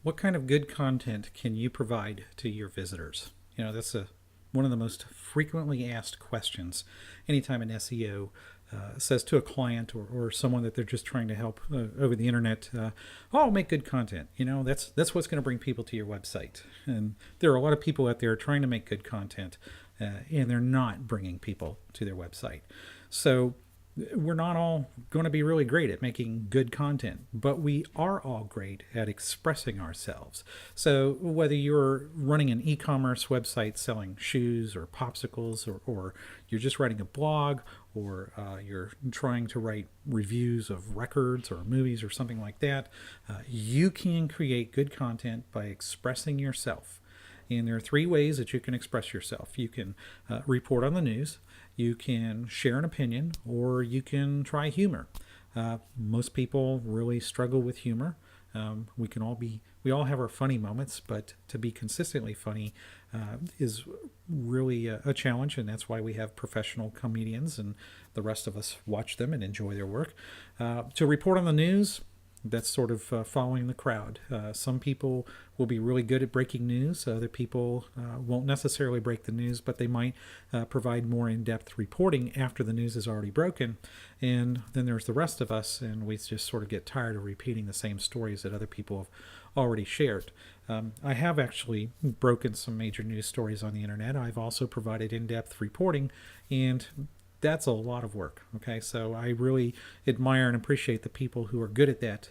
What kind of good content can you provide to your visitors? That's one of the most frequently asked questions anytime an SEO says to a client or someone that they're just trying to help over the internet, oh, make good content. That's what's going to bring people to your website. And there are a lot of people out there trying to make good content, and they're not bringing people to their website. So we're not all going to be really great at making good content, but we are all great at expressing ourselves. So whether you're running an e-commerce website selling shoes or popsicles, or you're just writing a blog, or you're trying to write reviews of records or movies or something like that, you can create good content by expressing yourself. And there are three ways that you can express yourself. You can report on the news, you can share an opinion, or you can try humor. Most people really struggle with humor. We all have our funny moments, but to be consistently funny is really a challenge, and that's why we have professional comedians, and the rest of us watch them and enjoy their work. To report on the news, that's sort of following the crowd. Some people will be really good at breaking news. Other people won't necessarily break the news, but they might provide more in-depth reporting after the news is already broken. And then there's the rest of us, and we just sort of get tired of repeating the same stories that other people have already shared. I have actually broken some major news stories on the internet. I've also provided in-depth reporting, and that's a lot of work. Okay, so I really admire and appreciate the people who are good at that.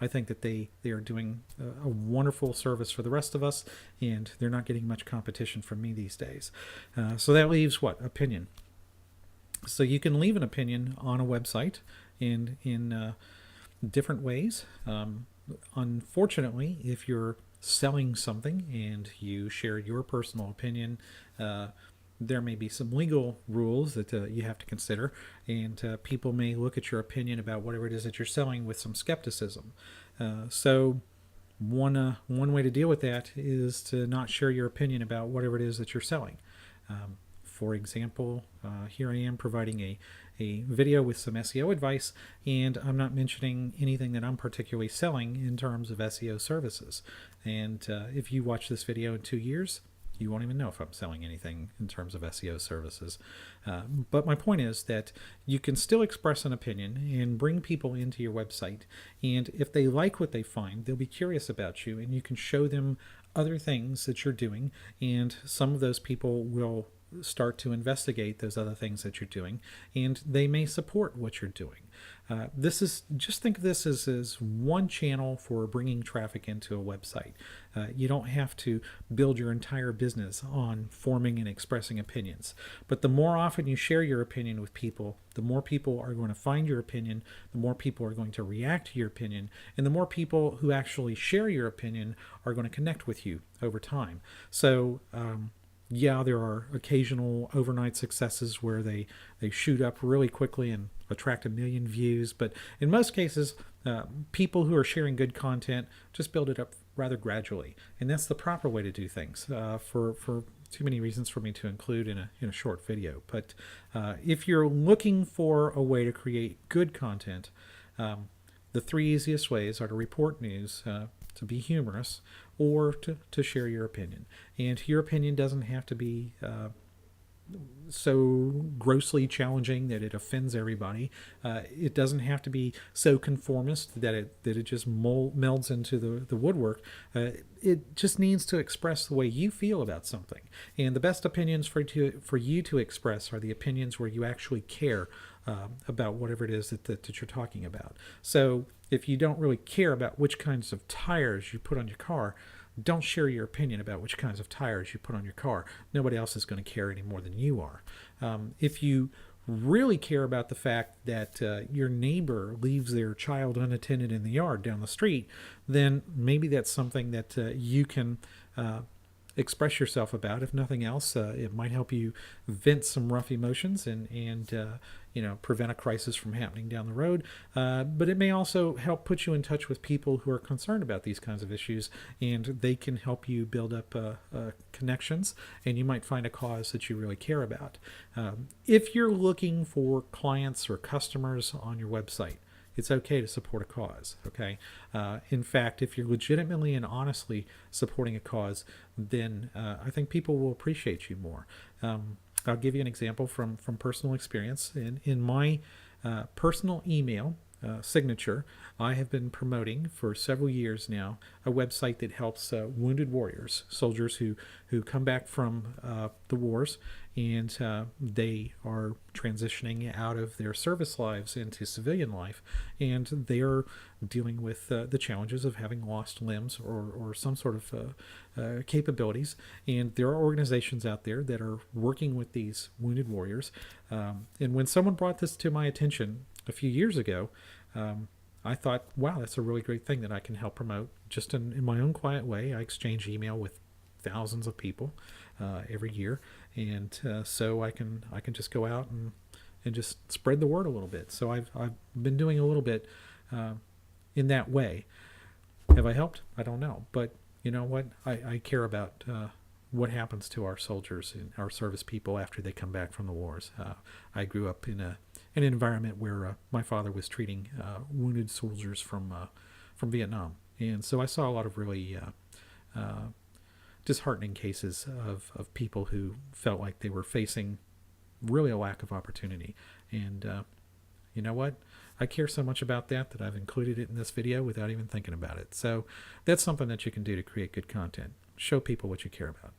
I think that they are doing a wonderful service for the rest of us, and they're not getting much competition from me these days. So that leaves what? Opinion. So you can leave an opinion on a website in different ways. Unfortunately, if you're selling something and you share your personal opinion, there may be some legal rules that you have to consider, and people may look at your opinion about whatever it is that you're selling with some skepticism. So one way to deal with that is to not share your opinion about whatever it is that you're selling. For example, here I am providing a video with some SEO advice, and I'm not mentioning anything that I'm particularly selling in terms of SEO services. And if you watch this video in 2 years, you won't even know if I'm selling anything in terms of SEO services. But my point is that you can still express an opinion and bring people into your website. And if they like what they find, they'll be curious about you, and you can show them other things that you're doing. And some of those people will start to investigate those other things that you're doing, and they may support what you're doing. Just think of this as one channel for bringing traffic into a website. You don't have to build your entire business on forming and expressing opinions. But the more often you share your opinion with people, the more people are going to find your opinion, the more people are going to react to your opinion, and the more people who actually share your opinion are going to connect with you over time. So, yeah, there are occasional overnight successes where they shoot up really quickly and attract 1 million views. But in most cases, people who are sharing good content just build it up rather gradually. And that's the proper way to do things for too many reasons for me to include in a short video. But if you're looking for a way to create good content, the three easiest ways are to report news, to be humorous, or to share your opinion. And your opinion doesn't have to be so grossly challenging that it offends everybody. It doesn't have to be so conformist that it just melds into the woodwork. It just needs to express the way you feel about something. And the best opinions for you to express are the opinions where you actually care about whatever it is that you're talking about. So if you don't really care about which kinds of tires you put on your car, don't share your opinion about which kinds of tires you put on your car. Nobody else is going to care any more than you are. If you really care about the fact that your neighbor leaves their child unattended in the yard down the street, then maybe that's something that you can express yourself about. If nothing else, it might help you vent some rough emotions and prevent a crisis from happening down the road. But it may also help put you in touch with people who are concerned about these kinds of issues, and they can help you build up connections, and you might find a cause that you really care about. If you're looking for clients or customers on your website, it's okay to support a cause. Okay. In fact, if you're legitimately and honestly supporting a cause, then I think people will appreciate you more. I'll give you an example from personal experience. In my personal email signature, I have been promoting for several years now a website that helps wounded warriors, soldiers who come back from the wars, and they are transitioning out of their service lives into civilian life, and they are dealing with the challenges of having lost limbs or some sort of capabilities. And there are organizations out there that are working with these wounded warriors. And when someone brought this to my attention a few years ago, I thought, wow, that's a really great thing that I can help promote just in my own quiet way. I exchange email with thousands of people every year, and so I can just go out and just spread the word a little bit. So I've been doing a little bit in that way. Have I helped? I don't know, but you know what? I care about what happens to our soldiers and our service people after they come back from the wars. I grew up in an environment where my father was treating wounded soldiers from Vietnam, and so I saw a lot of really disheartening cases of people who felt like they were facing really a lack of opportunity. And you know what? I care so much about that I've included it in this video without even thinking about it. So that's something that you can do to create good content. Show people what you care about.